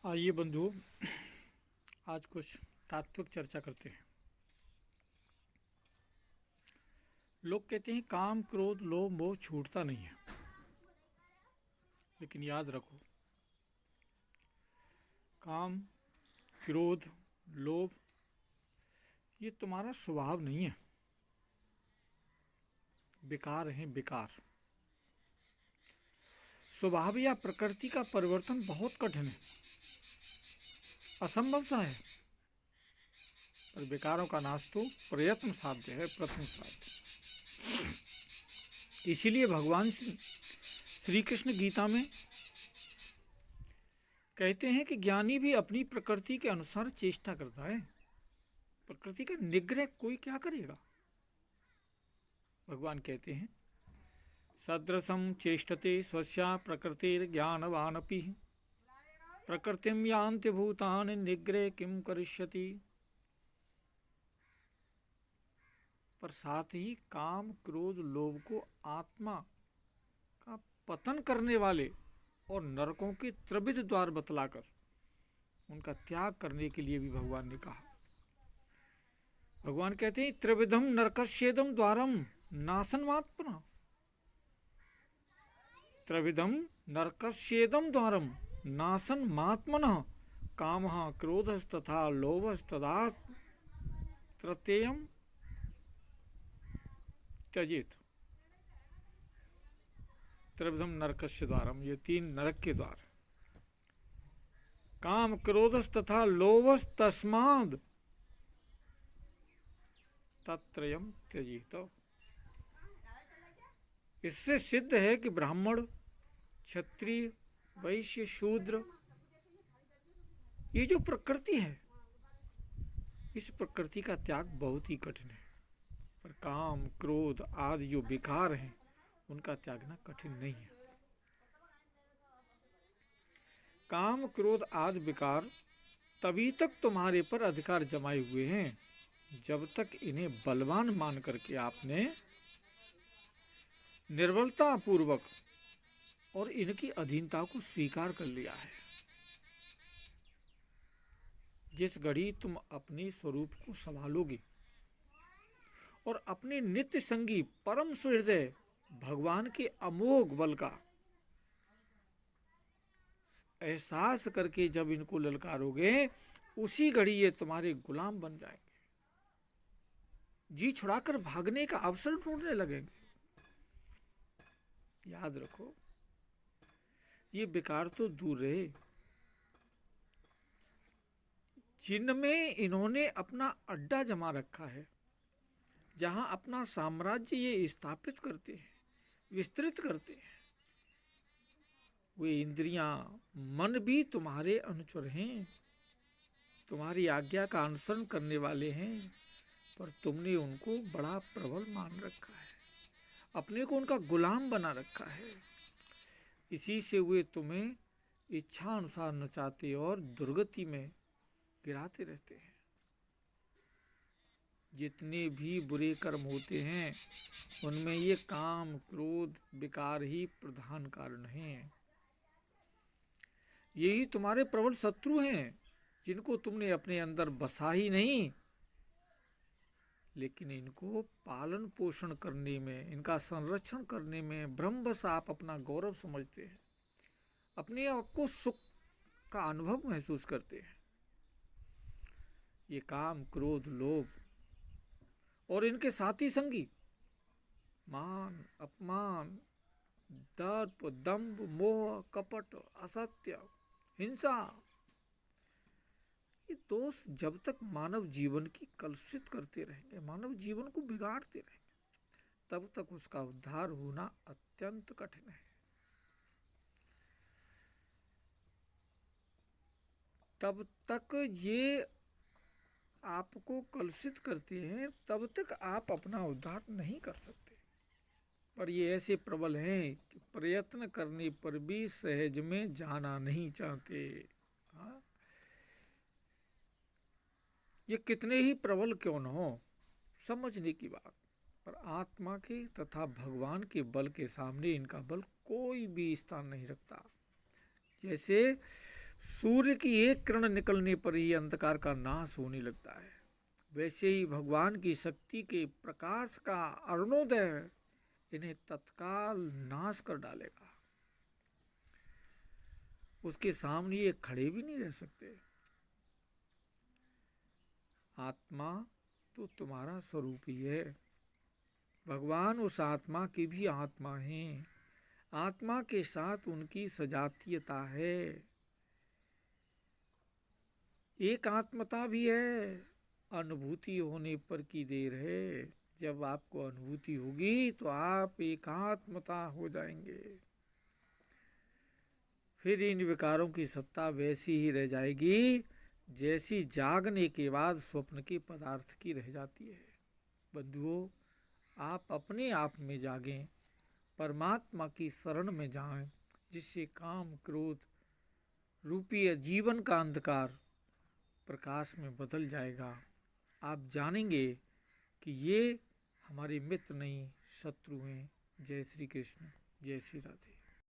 आइए बंधुओं, आज कुछ तात्विक चर्चा करते हैं। लोग कहते हैं काम क्रोध लोभ मोह छूटता नहीं है, लेकिन याद रखो, काम क्रोध लोभ ये तुम्हारा स्वभाव नहीं है, विकार हैं विकार। स्वभाव या प्रकृति का परिवर्तन बहुत कठिन है, असंभव सा है, पर विकारों का नाश तो प्रयत्न साध्य है, प्रयत्न साध्य। इसीलिए भगवान श्री कृष्ण गीता में कहते हैं कि ज्ञानी भी अपनी प्रकृति के अनुसार चेष्टा करता है। प्रकृति का निग्रह कोई क्या करेगा? भगवान कहते हैं, सदृशं चेष्टते स्वस्या प्रकृतिर्ज्ञानवानपि प्रकृतिं यान्ति भूतानि निग्रह किम करिष्यति। पर साथ ही काम क्रोध लोभ को आत्मा का पतन करने वाले और नरकों के त्रिविध द्वार बतलाकर उनका त्याग करने के लिए भी भगवान ने कहा। भगवान कहते हैं, त्रिविधम नरकस्येदम द्वारम नासनमात्मना। त्रिविधम नरकस्येदम द्वारम नासन मात्मनः कामः क्रोधस्तथा लोभस्तदा तृतीयम त्यजेत। त्रिविधम नरकस्य द्वारम, ये तीन नरक के द्वार। काम क्रोधस्तथा लोभस्तस्माद् तत्रयम त्यजेत। इससे सिद्ध है कि ब्राह्मण क्षत्रिय वैश्य शूद्र, ये जो प्रकृति है, इस प्रकृति का त्याग बहुत ही कठिन है। पर काम क्रोध आदि जो विकार हैं, उनका त्यागना कठिन नहीं है। काम क्रोध आदि विकार तभी तक तुम्हारे पर अधिकार जमाए हुए हैं जब तक इन्हें बलवान मान करके आपने निर्बलता पूर्वक और इनकी अधीनता को स्वीकार कर लिया है। जिस घड़ी तुम अपने स्वरूप को संभालोगे और अपने नित्य संगी परम सुहृदय भगवान के अमोघ बल का एहसास करके जब इनको ललकारोगे, उसी घड़ी ये तुम्हारे गुलाम बन जाएंगे, जी छुड़ाकर भागने का अवसर ढूंढने लगेंगे। याद रखो, ये विकार तो दूर रहे, जिनमें इन्होंने अपना अड्डा जमा रखा है, जहां अपना साम्राज्य ये स्थापित करते हैं, विस्तृत करते हैं, वे इंद्रियां मन भी तुम्हारे अनुचर हैं, तुम्हारी आज्ञा का अनुसरण करने वाले हैं, पर तुमने उनको बड़ा प्रबल मान रखा है, अपने को उनका गुलाम बना रखा है। इसी से वे तुम्हें इच्छा अनुसार नचाते और दुर्गति में गिराते रहते हैं। जितने भी बुरे कर्म होते हैं, उनमें ये काम क्रोध विकार ही प्रधान कारण हैं। यही तुम्हारे प्रबल शत्रु हैं, जिनको तुमने अपने अंदर बसा ही नहीं, लेकिन इनको पालन पोषण करने में, इनका संरक्षण करने में ब्रह्मवश आप अपना गौरव समझते हैं, अपने आप को सुख का अनुभव महसूस करते हैं। ये काम क्रोध लोभ और इनके साथी संगी मान अपमान दर्प दंभ मोह कपट असत्य हिंसा, ये दोष जब तक मानव जीवन की कलुषित करते रहेंगे, मानव जीवन को बिगाड़ते रहेंगे, तब तक उसका उद्धार होना अत्यंत कठिन है। तब तक ये आपको कलुषित करते हैं, तब तक आप अपना उद्धार नहीं कर सकते। पर ये ऐसे प्रबल हैं कि प्रयत्न करने पर भी सहज में जाना नहीं चाहते। हाँ? ये कितने ही प्रबल क्यों न हो, समझने की बात, पर आत्मा के तथा भगवान के बल के सामने इनका बल कोई भी स्थान नहीं रखता। जैसे सूर्य की एक किरण निकलने पर ही अंधकार का नाश होने लगता है, वैसे ही भगवान की शक्ति के प्रकाश का अरुणोदय इन्हें तत्काल नाश कर डालेगा। उसके सामने ये खड़े भी नहीं रह सकते। आत्मा तो तुम्हारा स्वरूप ही है। भगवान उस आत्मा की भी आत्मा है। आत्मा के साथ उनकी सजातीयता है, एक आत्मता भी है। अनुभूति होने पर की देर है। जब आपको अनुभूति होगी तो आप एकात्मता हो जाएंगे। फिर इन विकारों की सत्ता वैसी ही रह जाएगी जैसी जागने के बाद स्वप्न के पदार्थ की रह जाती है। बंधुओं, आप अपने आप में जागें, परमात्मा की शरण में जाएं, जिससे काम क्रोध रूपी जीवन का अंधकार प्रकाश में बदल जाएगा। आप जानेंगे कि ये हमारे मित्र नहीं, शत्रु हैं। जय श्री कृष्ण, जय श्री राधे।